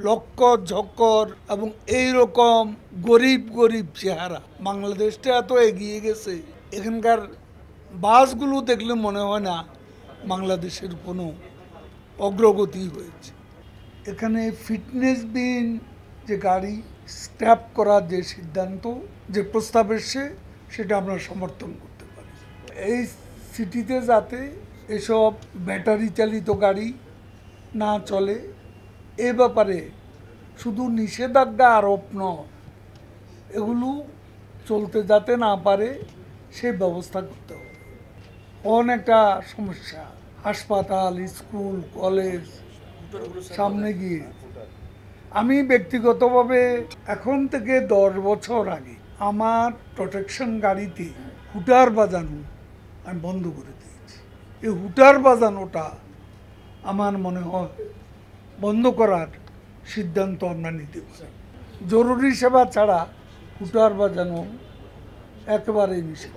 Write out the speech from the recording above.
লক্কর ঝক্কর এবং এইরকম গরিব গরিব চেহারা। বাংলাদেশটা এত এগিয়ে গেছে, এখানকার বাসগুলো দেখলে মনে হয় না বাংলাদেশের কোনো অগ্রগতি হয়েছে। এখানে ফিটনেস বিন যে গাড়ি স্ক্র্যাপ করার যে সিদ্ধান্ত, যে প্রস্তাব এসছে, সেটা আমরা সমর্থন করতে পারি। এই সিটিতে যাতে এসব ব্যাটারি চালিত গাড়ি না চলে, এ ব্যাপারে শুধু নিষেধাজ্ঞা আরোপ নয়, এগুলো চলতে যাতে না পারে সে ব্যবস্থা করতে হবে। অনেকটা সমস্যা, হাসপাতাল, স্কুল, কলেজ সামনে গিয়ে। আমি ব্যক্তিগতভাবে এখন থেকে 10 বছর আগে আমার প্রোটেকশন গাড়িতে হুটার বাজানো আমি বন্ধ করে দিয়েছি। এই হুটার বাজানোটা আমার মনে হয় বন্ধ করার সিদ্ধান্ত আমরা নিতে পারি। জরুরি সেবা ছাড়া হুটার বাজানো একেবারেই নিষেধ।